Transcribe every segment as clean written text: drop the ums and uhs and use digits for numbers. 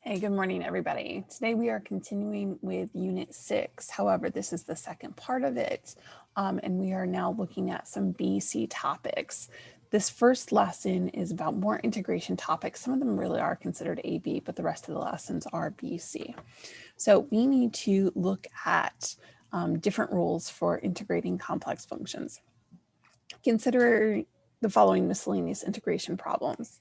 Hey, good morning, everybody. Today we are continuing with Unit 6. However, this is the second part of it, and we are now looking at some BC topics. This first lesson is about more integration topics. Some of them really are considered AB, but the rest of the lessons are BC. So we need to look at different rules for integrating complex functions. Consider the following miscellaneous integration problems.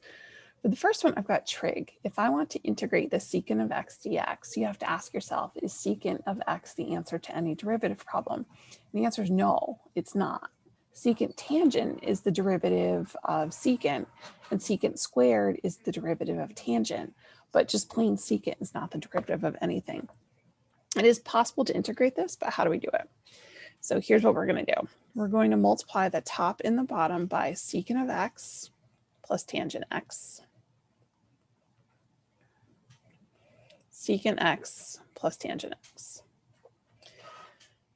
For the first one, I've got trig. If I want to integrate the secant of x dx, you have to ask yourself, is secant of x the answer to any derivative problem? And the answer is no, it's not. Secant tangent is the derivative of secant, and secant squared is the derivative of tangent, but just plain secant is not the derivative of anything. It is possible to integrate this, but how do we do it? So here's what we're going to do. We're going to multiply the top and the bottom by secant of x plus tangent x. Secant x plus tangent x.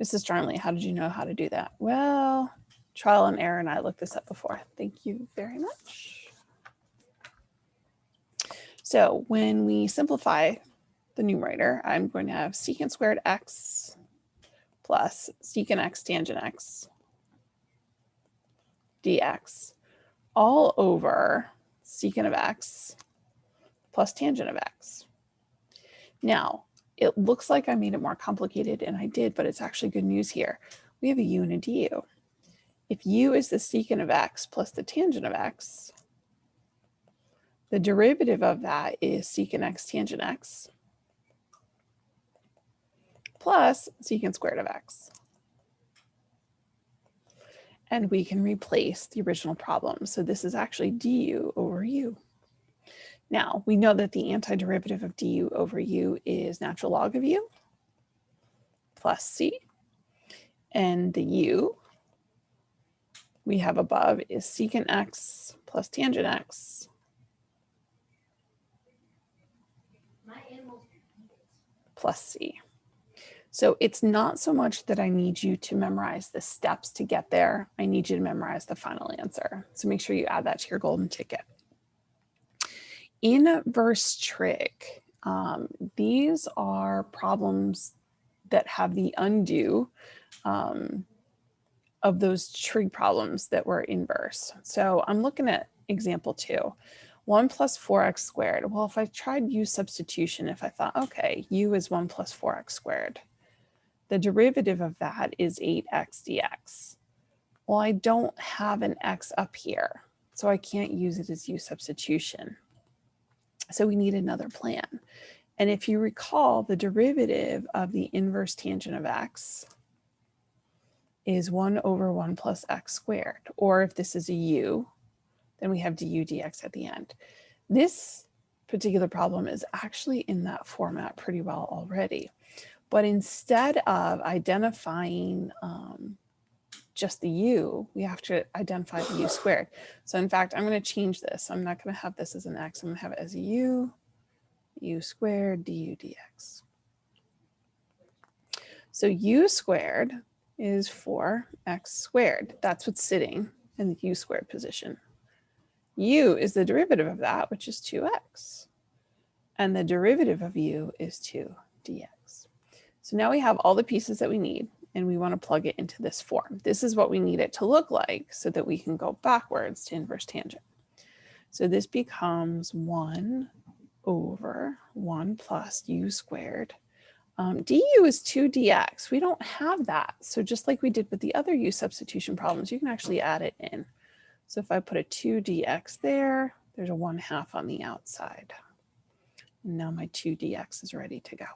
Mrs. Darnley, how did you know how to do that? Well, trial and error, and I looked this up before. Thank you very much. So when we simplify the numerator, I'm going to have secant squared x plus secant x tangent x dx all over secant of x plus tangent of x. Now, it looks like I made it more complicated, and I did, but it's actually good news here. We have a u and a du. If u is the secant of x plus the tangent of x, the derivative of that is secant x tangent x plus secant squared of x. And we can replace the original problem. So this is actually du over u. Now, we know that the antiderivative of du over u is natural log of u plus c. And the u we have above is secant x plus tangent x plus c. So it's not so much that I need you to memorize the steps to get there. I need you to memorize the final answer. So make sure you add that to your golden ticket. Inverse trig. These are problems that have the undo of those trig problems that were inverse. So I'm looking at example 2. 1 plus 4x squared. Well, if I tried u substitution, if I thought, okay, u is 1 plus 4x squared, the derivative of that is 8x dx. Well, I don't have an x up here, so I can't use it as u substitution. So we need another plan. And if you recall, the derivative of the inverse tangent of x is 1 over 1 plus x squared. Or if this is a u, then we have du dx at the end. This particular problem is actually in that format pretty well already. But instead of identifying just the u, we have to identify the u squared. So in fact, I'm going to change this. I'm not going to have this as an x. I'm going to have it as a u squared du dx. So u squared is 4x squared. That's what's sitting in the u squared position. U is the derivative of that, which is 2x. And the derivative of u is 2 dx. So now we have all the pieces that we need, and we want to plug it into this form. This is what we need it to look like so that we can go backwards to inverse tangent. So this becomes 1 over 1 plus u squared. Du is 2 dx. We don't have that. So just like we did with the other u substitution problems, you can actually add it in. So if I put a 2 dx there, there's a 1/2 on the outside. And now my 2 dx is ready to go.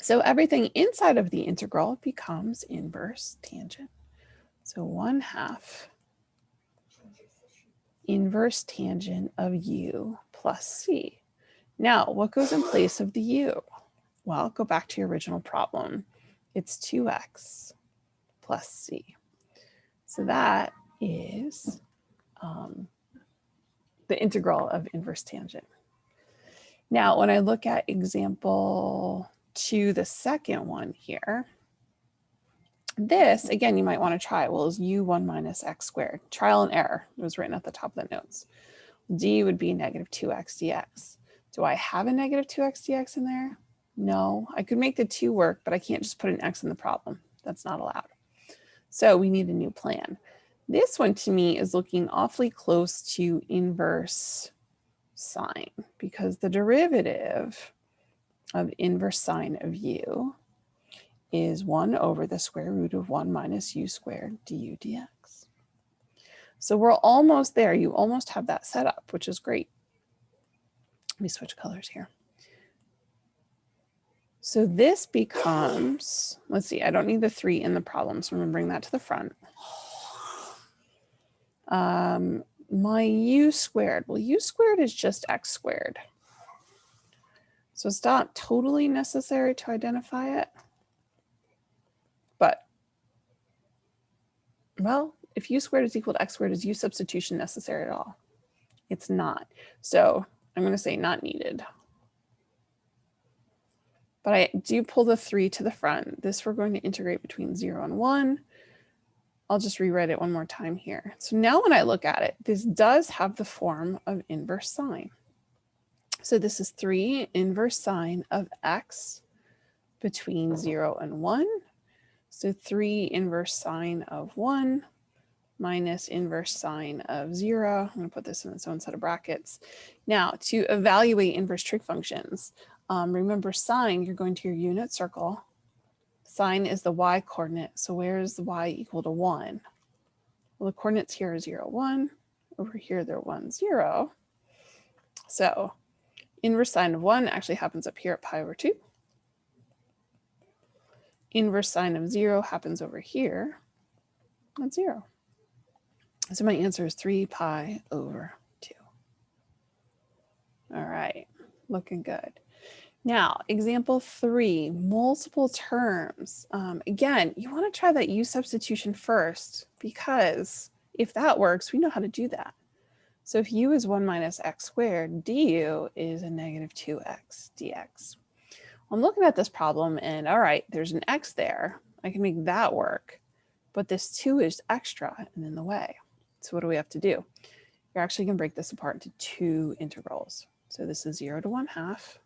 So everything inside of the integral becomes inverse tangent. So 1/2 inverse tangent of u plus c. Now, what goes in place of the u? Well, go back to your original problem. It's 2x plus c. So that is the integral of inverse tangent. Now, when I look at example 2, the second one here, this, again, you might want to try. Well, is u1 minus x squared? Trial and error. It was written at the top of the notes. d would be negative 2x dx. Do I have a negative 2x dx in there? No, I could make the 2 work, but I can't just put an x in the problem. That's not allowed. So we need a new plan. This one to me is looking awfully close to inverse sine, because the derivative of inverse sine of u is 1 over the square root of 1 minus u squared du dx. So we're almost there. You almost have that set up, which is great. Let me switch colors here. So this becomes, let's see, I don't need the 3 in the problem, so I'm going to bring that to the front. My u squared, well, u squared is just x squared. So it's not totally necessary to identify it. But, well, if u squared is equal to x squared, is u substitution necessary at all? It's not. So I'm going to say not needed. But I do pull the 3 to the front. This we're going to integrate between 0 and 1. I'll just rewrite it one more time here. So now when I look at it, this does have the form of inverse sine. So this is 3 inverse sine of x between 0 and 1. So 3 inverse sine of 1 minus inverse sine of 0. I'm going to put this in its own set of brackets. Now, to evaluate inverse trig functions, remember sine, you're going to your unit circle. Sine is the y coordinate. So where is the y equal to 1? Well, the coordinates here are 0, 1. Over here, they're 1, 0. So inverse sine of 1 actually happens up here at pi over 2. Inverse sine of 0 happens over here at 0. So my answer is 3 pi over 2. All right, looking good. Now, example 3, multiple terms. Again, you want to try that u substitution first, because if that works, we know how to do that. So if u is 1 minus x squared, du is a negative 2x dx. I'm looking at this problem and all right, there's an x there. I can make that work, but this 2 is extra and in the way. So what do we have to do? You're actually going to break this apart into 2 integrals. So this is 0 to 1/2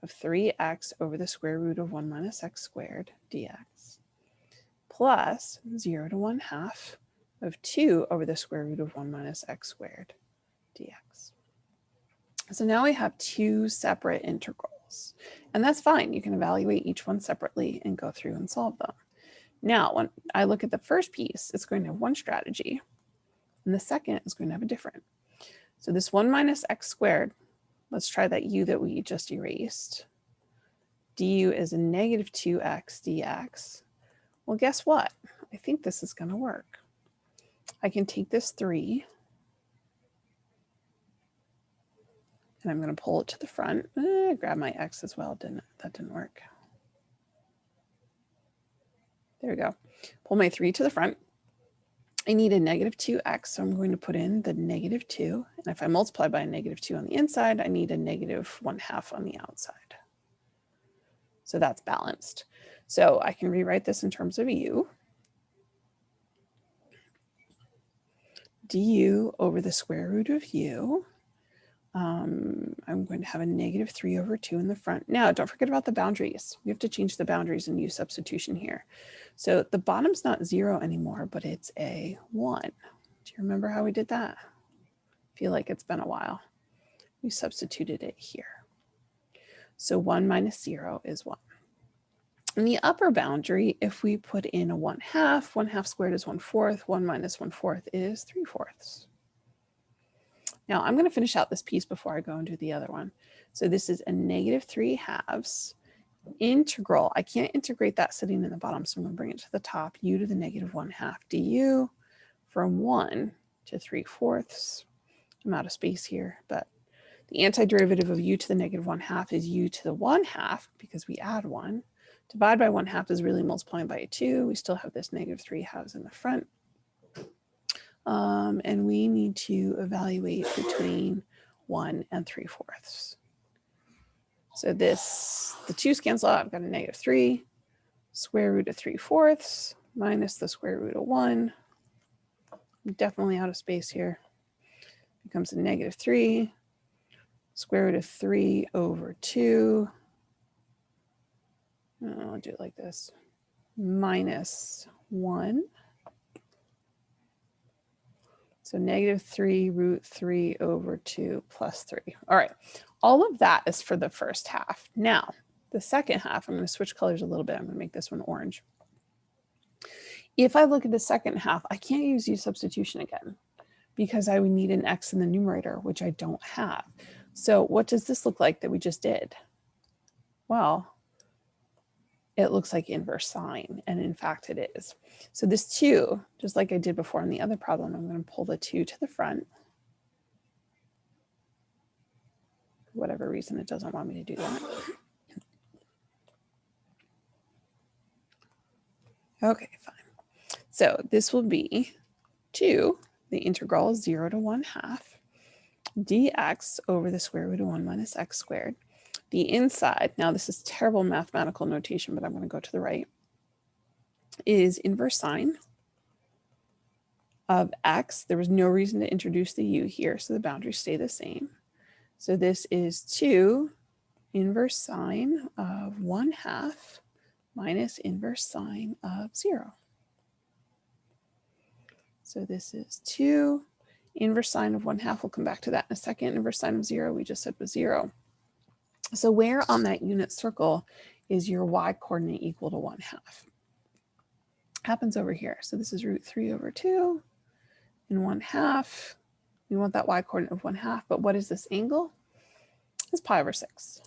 of 3x over the square root of 1 minus x squared dx plus 0 to 1/2 of 2 over the square root of 1 minus x squared dx. So now we have 2 separate integrals, and that's fine. You can evaluate each one separately and go through and solve them. Now, when I look at the first piece, it's going to have one strategy, and the second is going to have a different. So this 1 minus x squared, let's try that u that we just erased. Du is a negative 2x dx. Well, guess what? I think this is going to work. I can take this 3, and I'm going to pull it to the front. Grab my x as well. That didn't work. There we go. Pull my 3 to the front. I need a negative 2x, so I'm going to put in the negative 2. And if I multiply by a negative 2 on the inside, I need a negative 1/2 on the outside. So that's balanced. So I can rewrite this in terms of u. Du over the square root of u. I'm going to have a negative 3 over 2 in the front. Now, don't forget about the boundaries. We have to change the boundaries in u substitution here. So the bottom's not 0 anymore, but it's a 1. Do you remember how we did that? I feel like it's been a while. We substituted it here. So 1 minus 0 is 1. In the upper boundary, if we put in a 1/2, 1/2 squared is 1/4, 1 minus 1/4 is 3/4. Now I'm going to finish out this piece before I go and do the other one. So this is a negative 3/2 integral. I can't integrate that sitting in the bottom, so I'm going to bring it to the top. U to the negative 1/2 du from 1 to 3/4. I'm out of space here, but the antiderivative of u to the negative 1/2 is u to the 1/2 because we add 1. Divide by 1/2 is really multiplying by a 2. We still have this negative 3/2 in the front. And we need to evaluate between 1 and 3/4. So this, the 2's cancel out. I've got a negative 3, square root of 3/4 minus the square root of 1. I'm definitely out of space here becomes a negative 3, square root of 3 over 2. I'll do it like this, minus 1. So negative 3 root 3 over 2 plus 3. All right, all of that is for the first half. Now, the second half, I'm going to switch colors a little bit. I'm going to make this one orange. If I look at the second half, I can't use U substitution again because I would need an x in the numerator, which I don't have. So what does this look like that we just did? Well, it looks like inverse sine, and in fact it is. So this 2, just like I did before in the other problem, I'm going to pull the 2 to the front. For whatever reason, it doesn't want me to do that. Okay, fine. So this will be 2, the integral is 0 to 1/2, dx over the square root of 1 minus x squared. The inside, now this is terrible mathematical notation, but I'm going to go to the right, is inverse sine of x. There was no reason to introduce the u here, so the boundaries stay the same. So this is 2 inverse sine of 1/2 minus inverse sine of 0. So this is 2 inverse sine of 1/2. We'll come back to that in a second. Inverse sine of 0, we just said was 0. So where on that unit circle is your y coordinate equal to 1/2? Happens over here. So this is root 3 over 2 and 1/2. We want that y coordinate of 1/2, but what is this angle? It's pi over 6.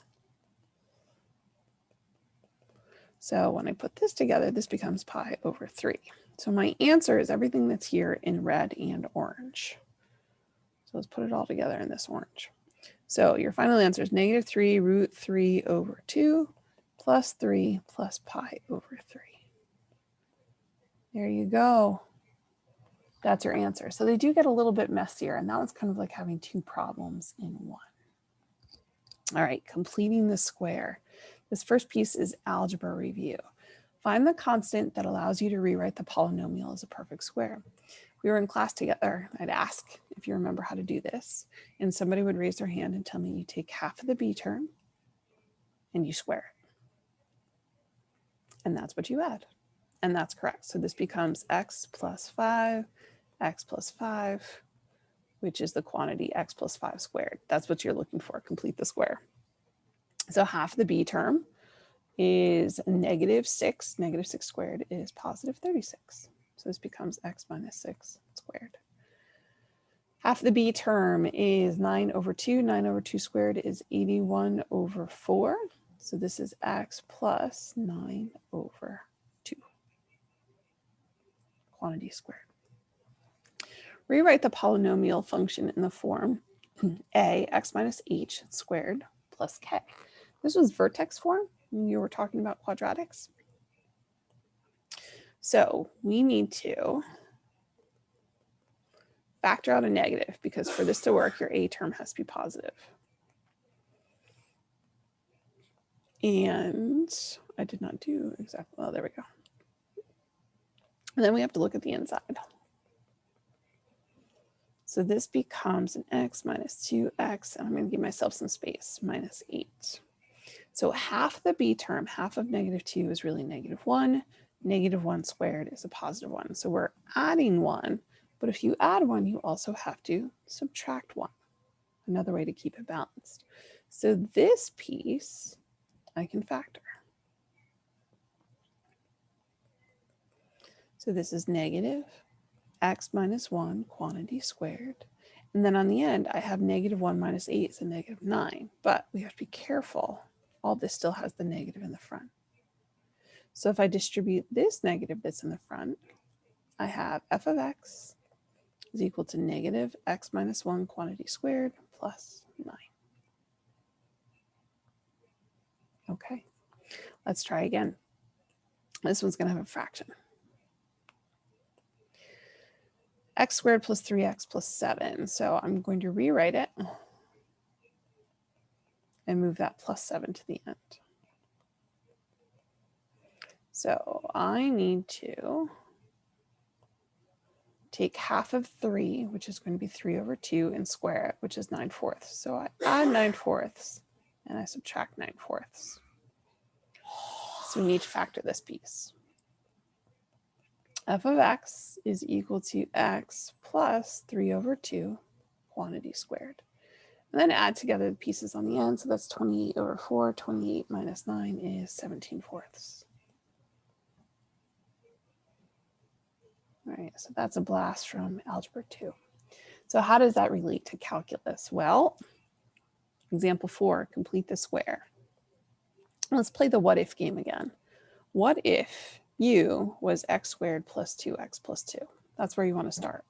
So when I put this together, this becomes pi over 3. So my answer is everything that's here in red and orange. So let's put it all together in this orange. So your final answer is negative 3 root 3 over 2 plus 3 plus pi over 3. There you go. That's your answer. So they do get a little bit messier, and that one's kind of like having 2 problems in one. All right, completing the square. This first piece is algebra review. Find the constant that allows you to rewrite the polynomial as a perfect square. We were in class together. I'd ask if you remember how to do this, and somebody would raise their hand and tell me you take half of the b term and you square it. And that's what you add. And that's correct. So this becomes x plus 5, which is the quantity x plus 5 squared. That's what you're looking for, complete the square. So half the b term is negative 6. Negative 6 squared is positive 36. So this becomes x minus 6 squared. Half the b term is 9 over 2. 9 over 2 squared is 81 over 4. So this is x plus 9 over 2. Quantity squared. Rewrite the polynomial function in the form a x minus h squared plus k. This was vertex form when you were talking about quadratics. So we need to factor out a negative because for this to work, your a term has to be positive. And I did not do exactly, well, there we go. And then we have to look at the inside. So this becomes an x minus 2x, and I'm going to give myself some space, minus 8. So half the b term, half of negative 2 is really negative 1. Negative 1 squared is a positive 1. So we're adding 1, but if you add 1, you also have to subtract 1. Another way to keep it balanced. So this piece I can factor. So this is negative x minus 1 quantity squared. And then on the end, I have negative 1 minus 8 is a negative 9. But we have to be careful. All this still has the negative in the front. So if I distribute this negative that's in the front, I have f of x is equal to negative x minus 1 quantity squared plus 9. Okay, let's try again. This one's going to have a fraction. X squared plus 3x plus 7. So I'm going to rewrite it and move that plus 7 to the end. So I need to take half of 3, which is going to be 3 over 2, and square it, which is 9/4. So I add 9/4 and I subtract 9/4. So we need to factor this piece. F of x is equal to x plus 3 over 2 quantity squared. And then add together the pieces on the end. So that's 28 over 4. 28 minus 9 is 17/4. All right, so that's a blast from Algebra 2. So how does that relate to calculus? Well, example 4, complete the square. Let's play the what if game again. What if u was x squared plus 2x plus 2? That's where you want to start.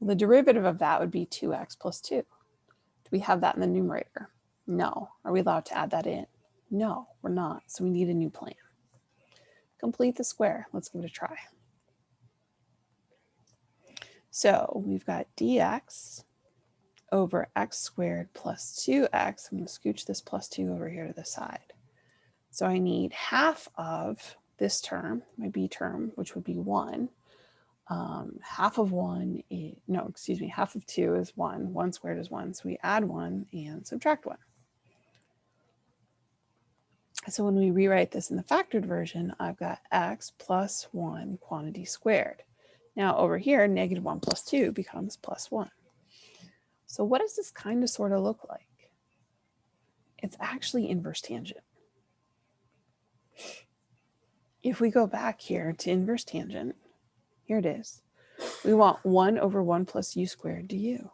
The derivative of that would be 2x plus 2. Do we have that in the numerator? No. Are we allowed to add that in? No, we're not. So we need a new plan. Complete the square. Let's give it a try. So we've got dx over x squared plus 2x. I'm going to scooch this plus 2 over here to the side. So I need half of this term, my b term, which would be 1. Half of 1 is, no, excuse me, half of 2 is 1. 1 squared is 1. So we add 1 and subtract 1. So when we rewrite this in the factored version, I've got x plus 1 quantity squared. Now over here, negative 1 plus 2 becomes plus 1. So what does this kind of sort of look like? It's actually inverse tangent. If we go back here to inverse tangent, here it is. We want 1 over 1 plus u squared du.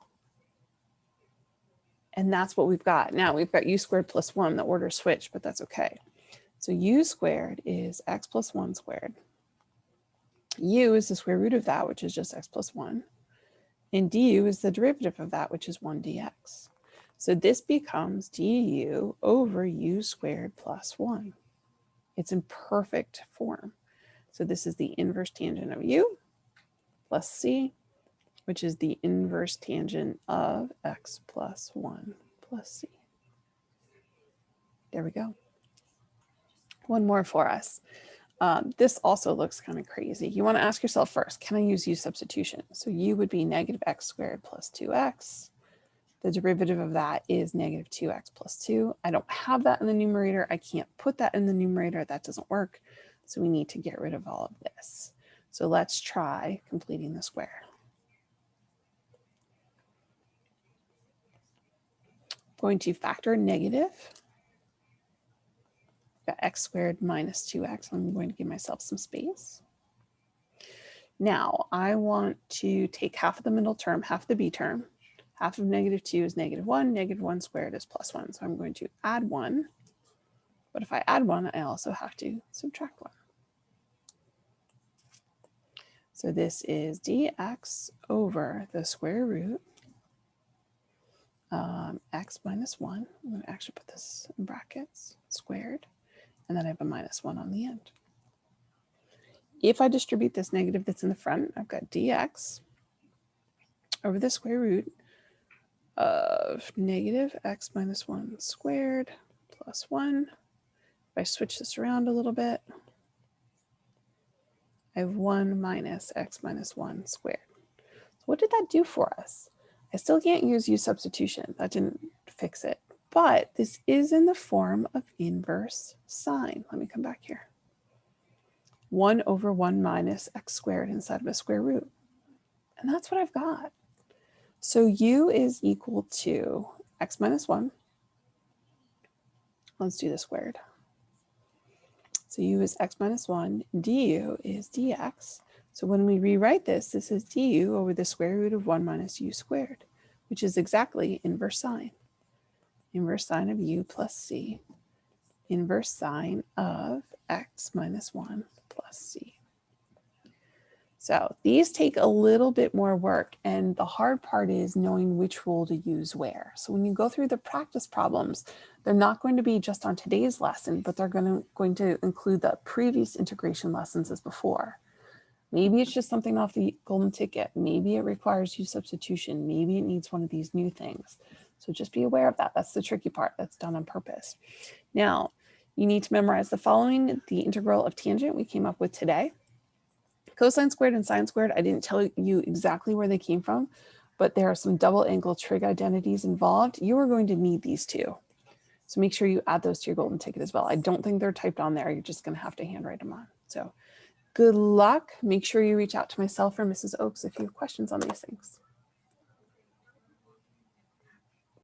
And that's what we've got. Now we've got u squared plus 1, the order switched, but that's okay. So u squared is x plus 1 squared. U is the square root of that, which is just x plus 1. And du is the derivative of that, which is 1 dx. So this becomes du over u squared plus 1. It's in perfect form. So this is the inverse tangent of u plus c, which is the inverse tangent of x plus 1 plus c. There we go. One more for us. This also looks kind of crazy. You want to ask yourself first, can I use u substitution? So u would be negative x squared plus 2x. The derivative of that is negative 2x plus 2. I don't have that in the numerator. I can't put that in the numerator. That doesn't work. So we need to get rid of all of this. So let's try completing the square. Going to factor negative. Got x squared minus 2x. I'm going to give myself some space. Now I want to take half of the middle term, half of the b term. Half of negative 2 is negative 1. Negative 1 squared is plus 1. So I'm going to add 1. But if I add 1, I also have to subtract 1. So this is dx over the square root x minus 1. I'm going to actually put this in brackets, squared. And then I have a minus 1 on the end. If I distribute this negative that's in the front, I've got dx over the square root of negative x minus 1 squared plus 1. If I switch this around a little bit, I have 1 minus x minus 1 squared. So what did that do for us? I still can't use u substitution. That didn't fix it. But this is in the form of inverse sine. Let me come back here. 1 over 1 minus x squared inside of a square root. And that's what I've got. So u is equal to x minus 1. Let's do the squared. So u is x minus 1. Du is dx. So when we rewrite this, this is du over the square root of 1 minus u squared, which is exactly inverse sine. Inverse sine of u plus c. Inverse sine of x minus 1 plus c. So these take a little bit more work, and the hard part is knowing which rule to use where. So when you go through the practice problems, they're not going to be just on today's lesson, but they're going to include the previous integration lessons as before. Maybe it's just something off the golden ticket. Maybe it requires u substitution. Maybe it needs one of these new things. So just be aware of that. That's the tricky part. That's done on purpose. Now, you need to memorize the following: the integral of tangent we came up with today. Cosine squared and sine squared, I didn't tell you exactly where they came from, but there are some double angle trig identities involved. You are going to need these two. So make sure you add those to your golden ticket as well. I don't think they're typed on there. You're just going to have to handwrite them on. So good luck. Make sure you reach out to myself or Mrs. Oakes if you have questions on these things.